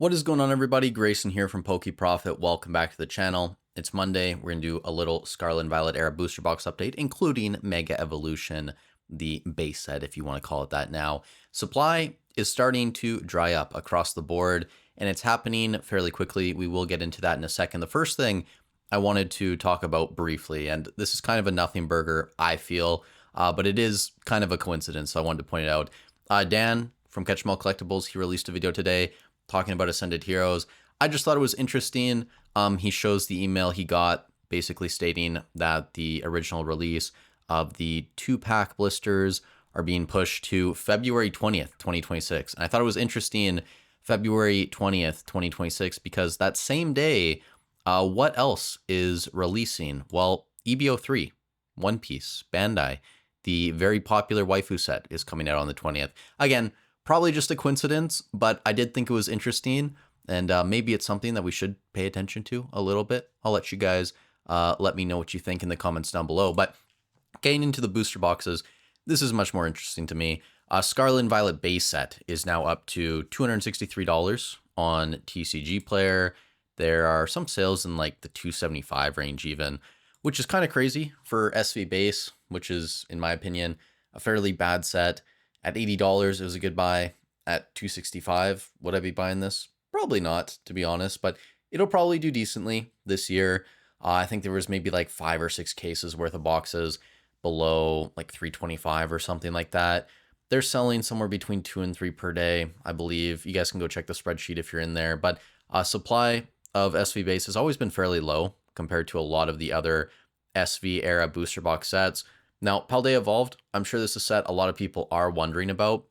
What is going on, everybody? Grayson here from PokeProfit. Welcome back to the channel. It's Monday. We're going to do a little Scarlet and Violet Era booster box update, including Mega Evolution, the base set, if you want to call it that now. Supply is starting to dry up across the board, and it's happening fairly quickly. We will get into that in a second. The first thing I wanted to talk about briefly, and this is kind of a nothing burger, I feel, but it is kind of a coincidence, so I wanted to point it out. Dan from Catch 'em All Collectibles, he released a video today talking about Ascended Heroes. I just thought it was interesting. He shows the email he got basically stating that the original release of the 2-pack blisters are being pushed to February 20th, 2026. And I thought it was interesting, February 20th, 2026, because that same day, what else is releasing? Well, EBO3, One Piece, Bandai, the very popular waifu set is coming out on the 20th. Again, probably just a coincidence, but I did think it was interesting, and maybe it's something that we should pay attention to a little bit. I'll let you guys let me know what you think in the comments down below. But getting into the booster boxes, this is much more interesting to me. Scarlet and Violet base set is now up to $263 on TCG Player. There are some sales in like the $275 range even, which is kind of crazy for SV base, which is, in my opinion, a fairly bad set. At $80, it was a good buy. At $265, would I be buying this? Probably not, to be honest, but it'll probably do decently this year. I think there was maybe like 5 or 6 cases worth of boxes below like $325 or something like that. They're selling somewhere between 2 and 3 per day, I believe. You guys can go check the spreadsheet if you're in there. But supply of SV base has always been fairly low compared to a lot of the other SV era booster box sets. Now, Paldea Evolved, I'm sure this is a set a lot of people are wondering about.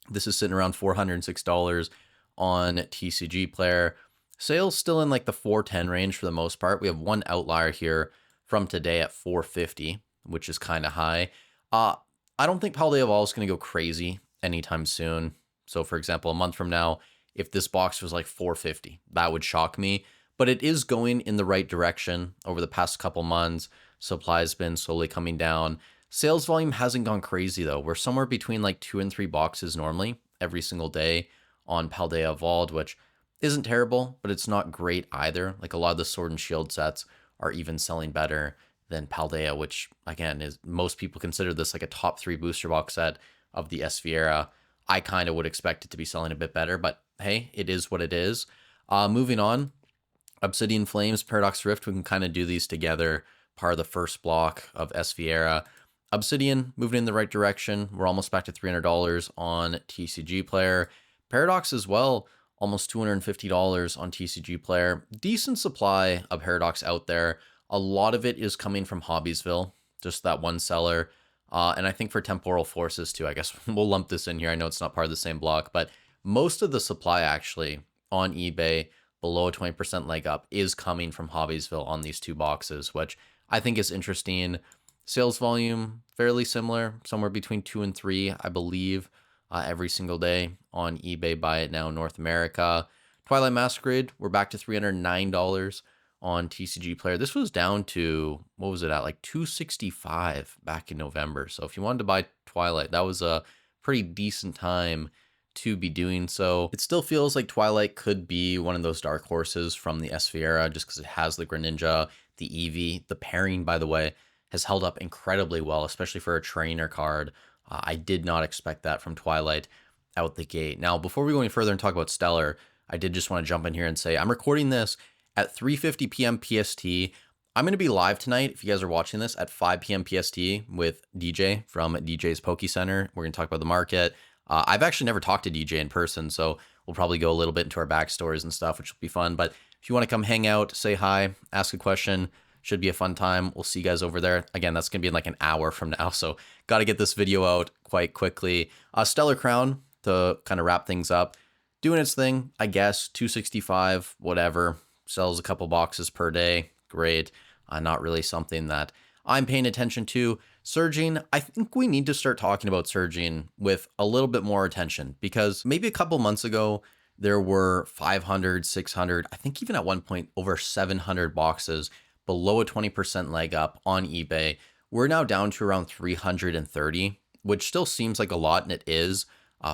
This is sitting around $406 on TCG Player. Sales still in like the 410 range for the most part. We have one outlier here from today at 450, which is kind of high. I don't think Paldea Evolved is going to go crazy anytime soon. So, for example, a month from now, if this box was like 450, that would shock me. But it is going in the right direction over the past couple months. Supply has been slowly coming down. Sales volume hasn't gone crazy though. We're somewhere between like 2 and 3 boxes normally every single day on Paldea Evolved, which isn't terrible, but it's not great either. Like a lot of the Sword and Shield sets are even selling better than Paldea, which again is most people consider this like a top 3 booster box set of the SV era. I kind of would expect it to be selling a bit better, but hey, it is what it is. Moving on, Obsidian Flames, Paradox Rift, we can kind of do these together, part of the first block of SV era. Obsidian moving in the right direction. We're almost back to $300 on TCG Player. Paradox as well, almost $250 on TCG Player. Decent supply of Paradox out there. A lot of it is coming from Hobbiesville, just that one seller. And I think for Temporal Forces too, I guess we'll lump this in here. I know it's not part of the same block, but most of the supply actually on eBay below a 20% leg up is coming from Hobbiesville on these 2 boxes, which I think is interesting. Sales volume, fairly similar, somewhere between 2 and 3, I believe, every single day on eBay Buy It Now North America. Twilight Masquerade, we're back to $309 on TCG Player. This was down to, what was it at, like $265 back in November. So if you wanted to buy Twilight, that was a pretty decent time to be doing so. It still feels like Twilight could be one of those dark horses from the SV era just because it has the Greninja, the Eevee. The pairing, by the way, has held up incredibly well, especially for a trainer card. I did not expect that from Twilight out the gate. Now, before we go any further and talk about Stellar, I did just want to jump in here and say I'm recording this at 3:50 p.m. PST. I'm going to be live tonight, if you guys are watching this, at 5 p.m. PST with DJ from DJ's Poke Center. We're going to talk about the market. I've actually never talked to DJ in person, so we'll probably go a little bit into our backstories and stuff, which will be fun. But if you want to come hang out, say hi, ask a question, should be a fun time. We'll see you guys over there. Again, that's going to be in like an hour from now, so got to get this video out quite quickly. Stellar Crown, to kind of wrap things up, doing its thing, I guess, 265, whatever, sells a couple boxes per day, great. Not really something that I'm paying attention to. Surging, I think we need to start talking about Surging with a little bit more attention, because maybe a couple months ago, there were 500, 600, I think even at one point over 700 boxes below a 20% leg up on eBay. We're now down to around 330, which still seems like a lot, and it is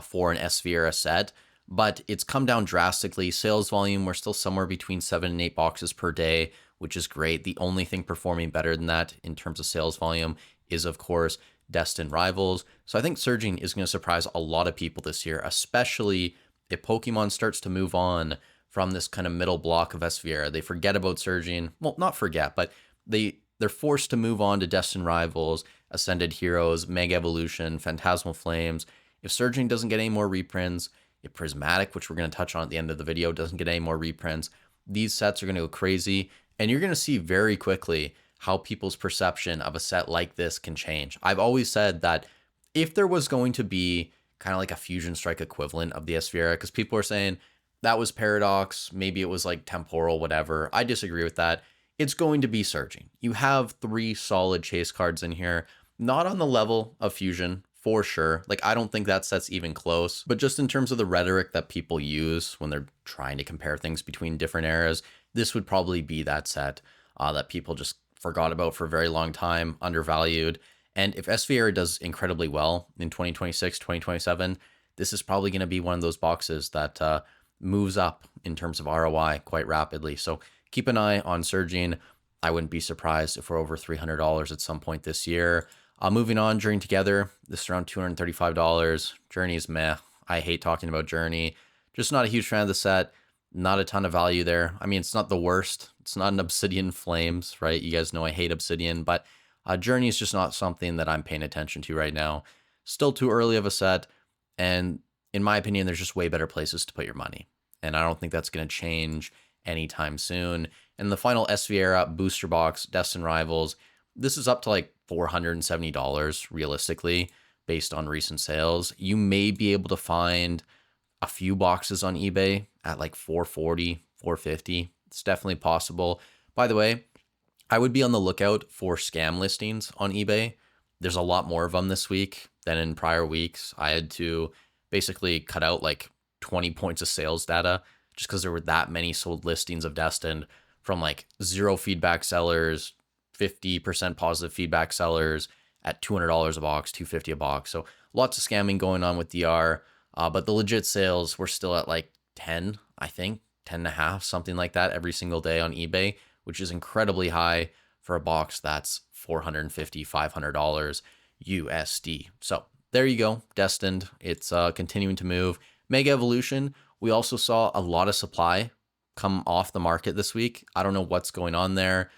for an SV era set. but it's come down drastically. Sales volume, we're still somewhere between 7 and 8 boxes per day, which is great. The only thing performing better than that in terms of sales volume is, of course, Destined Rivals. So I think surging is going to surprise a lot of people this year, especially if Pokemon starts to move on from this kind of middle block of SVR. They forget about surging. Well, not forget, but they're forced to move on to Destined Rivals, Ascended Heroes, Mega Evolution, Phantasmal Flames. If surging doesn't get any more reprints, if Prismatic, which we're going to touch on at the end of the video, doesn't get any more reprints, these sets are going to go crazy. And you're going to see very quickly how people's perception of a set like this can change. I've always said that if there was going to be kind of like a Fusion Strike equivalent of the SVR, because people are saying that was Paradox, maybe it was like Temporal, whatever. I disagree with that. It's going to be surging. You have 3 solid chase cards in here, not on the level of Fusion, for sure. Like, I don't think that set's even close, but just in terms of the rhetoric that people use when they're trying to compare things between different eras, this would probably be that set that people just forgot about for a very long time, undervalued. And if SVR does incredibly well in 2026, 2027, this is probably going to be one of those boxes that moves up in terms of ROI quite rapidly. So keep an eye on surging. I wouldn't be surprised if we're over $300 at some point this year. Moving on, Journey Together, this is around $235. Journey is meh. I hate talking about Journey. Just not a huge fan of the set. Not a ton of value there. I mean, it's not the worst. It's not an Obsidian Flames, right? You guys know I hate Obsidian, but Journey is just not something that I'm paying attention to right now. Still too early of a set, and in my opinion, there's just way better places to put your money. And I don't think that's going to change anytime soon. And the final SVR booster box, Destined Rivals, this is up to like $470 realistically based on recent sales. You may be able to find a few boxes on eBay at like $440, $450. It's definitely possible. By the way, I would be on the lookout for scam listings on eBay. There's a lot more of them this week than in prior weeks. I had to basically cut out like 20 points of sales data just because there were that many sold listings of Destined from like 0 feedback sellers, 50% positive feedback sellers at $200 a box, $250 a box. So lots of scamming going on with DR. But the legit sales were still at like 10, I think, 10 and a half, something like that every single day on eBay, which is incredibly high for a box that's $450, $500 USD. So there you go, Destined. It's continuing to move. Mega Evolution, we also saw a lot of supply come off the market this week. I don't know what's going on there.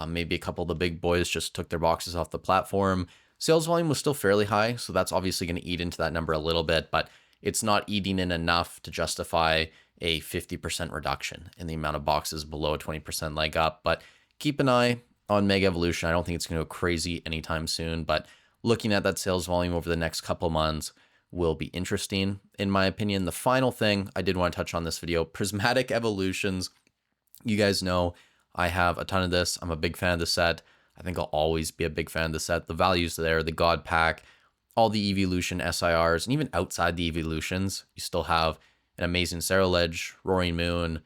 Maybe a couple of the big boys just took their boxes off the platform. Sales volume was still fairly high, so that's obviously going to eat into that number a little bit, but it's not eating in enough to justify a 50% reduction in the amount of boxes below a 20% leg up. But keep an eye on Mega Evolution. I don't think it's going to go crazy anytime soon, but looking at that sales volume over the next couple months will be interesting, in my opinion. The final thing I did want to touch on this video, Prismatic Evolutions. You guys know I have a ton of this. I'm a big fan of the set. I think I'll always be a big fan of the set. The values there, the God Pack, all the Evolution SIRs, and even outside the Evolutions, you still have an amazing Saraledge, Roaring Moon,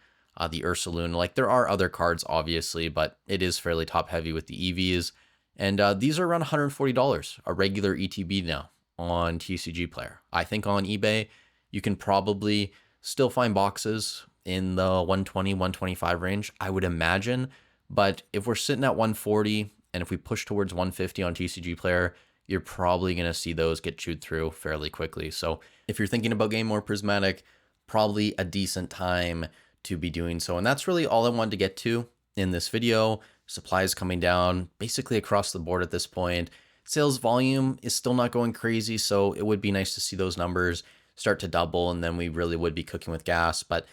the Ursalune. Like, there are other cards, obviously, but it is fairly top-heavy with the EVs. And these are around $140, a regular ETB now on TCG Player. I think on eBay, you can probably still find boxes in the 120, 125 range, I would imagine. But if we're sitting at 140, and if we push towards 150 on TCG Player, you're probably going to see those get chewed through fairly quickly. So if you're thinking about getting more Prismatic, probably a decent time to be doing so. And that's really all I wanted to get to in this video. Supply is coming down basically across the board at this point. Sales volume is still not going crazy, so it would be nice to see those numbers start to double, and then we really would be cooking with gas. But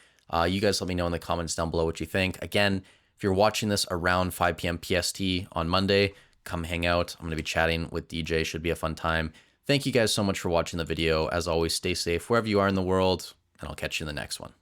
you guys let me know in the comments down below what you think. Again, if you're watching this around 5 p.m. PST on Monday, come hang out. I'm going to be chatting with DJ. Should be a fun time. Thank you guys so much for watching the video. As always, stay safe wherever you are in the world, and I'll catch you in the next one.